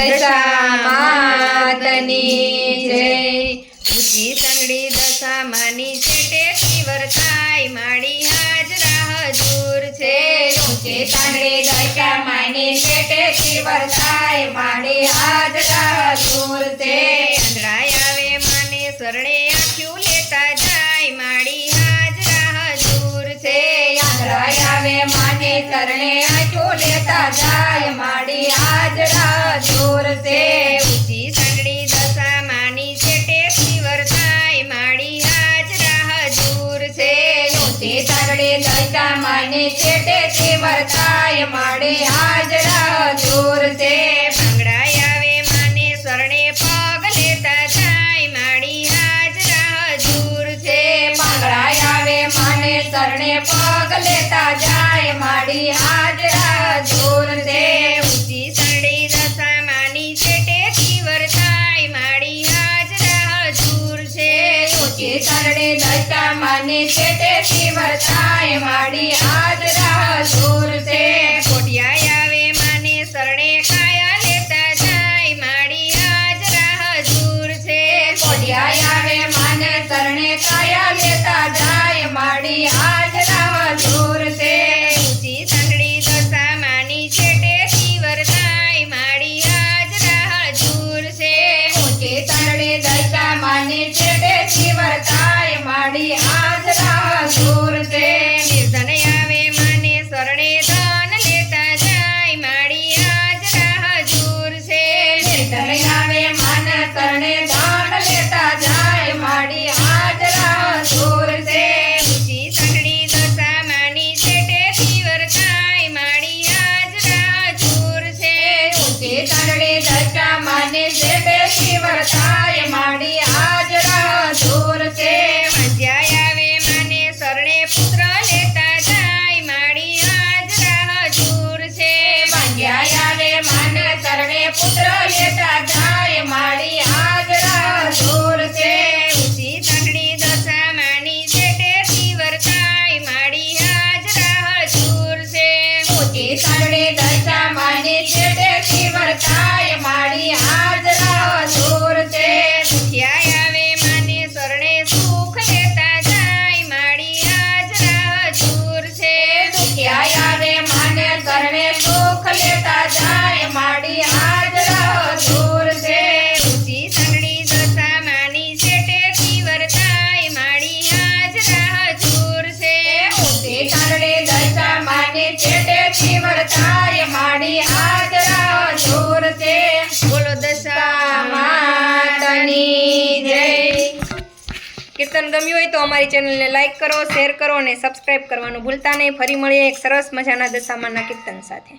દશા માતની જય। ઊંચી સંગડી દશા માની છેટેથી વર્તાય માડી હાજરા હજૂર છે। ઊંચી સંગડી દશા માની છેટેથી વર્તાય માડી હાજરા હજૂર છે। આંધળાય આવે માને શરણે આંખ્યું લેતા જાય માડી હાજરા હજૂર છે। આંધળાય આવે માને શરણે આંખ્યું લેતા જાય માડી હાજરા હજૂર છે। ઊંચી સંગડી દશા માની છેટેથી વર્તાય માડી હાજરા હજૂર છે। ઊંચી સંગડી દશા માની છેટેથી વર્તાય માડી હાજરા હજૂર છે। આંગળાય આવે માને શરણે પગ લેતા જાય માડી હાજરા હજૂર છે। પાંગળાય આવે માને શરણે પગ લેતા જાય માડી હાજરા હજૂર છે। ઊંચી સંગડી દશા માની છેટેથી વર્તાય માડી હાજરા હજૂર છે। ઊંચી સંગડી દશા માની છેટેથી વર્તાય માડી હાજરા હજૂર છે। કોઢિયાય આવે માને શરણે કાયા લેતા જાય માડી હાજરા હજૂર છે। કોઢિયાય આવે માને શરણે કાયા લેતા જાય માડી હાજરા હજૂર છે। ઊંચી સંગડી દશા માની છેટેથી વર્તાય માડી હાજરા હજૂર છે। ઊંચી સંગડી દશા માની છેટેથી વર્તાય માડી હાજરા હજૂર છે। નિર્ધન આવે માને શરણે ધન લેતા જાય માડી હાજરા હજૂર છે। નિર્ધન આવે માને શરણે ધન લેતા જાય માડી હાજરા હજૂર છે। ઊંચી સંગડી દશા માની છેટેથી વર્તાય માડી હાજરા હજૂર છે। ઊંચી સંગડી દશા માની છેટેથી વર્તાય માડી હાજરા હજૂર છે। વાંઝ્યાય આવે માને શરણે પુત્ર લેતા જાય માડી હાજરા હજૂર છે। વાંઝ્યાય આવે માને શરણે પુત્ર લેતા જાય માડી હાજરા હજૂર છે। ઊંચી સંગડી દશા માની છેટેથી વર્તાય માડી હાજરા હજૂર છે। ઊંચી સંગડી દશા માની છેટેથી વર્તાય માડી હાજરા હજૂર છે। દુખિયાય આવે માને શરણે સુખ લેતા જાય માડી હાજરા હજૂર છે। દુખિયાય આવે માને શરણે સુખ લેતા જાય માડી હાજરા હજૂર છે। ઊંચી સંગડી દશા માની છેટેથી વર્તાય માડી હાજરા હજૂર છે। ઊંચી સંગડી દશા માની છેટેથી વર્તાય માડી હાજરા હજૂર છે। બોલો દશા માતની જય। કીર્તન ગમ્યું હોય તો અમારી ચેનલને લાઈક કરો, શેર કરો અને સબસ્ક્રાઇબ કરવાનું ભૂલતા નહીં। ફરી મળીએ એક સરસ મજાના દશામાના કીર્તન સાથે।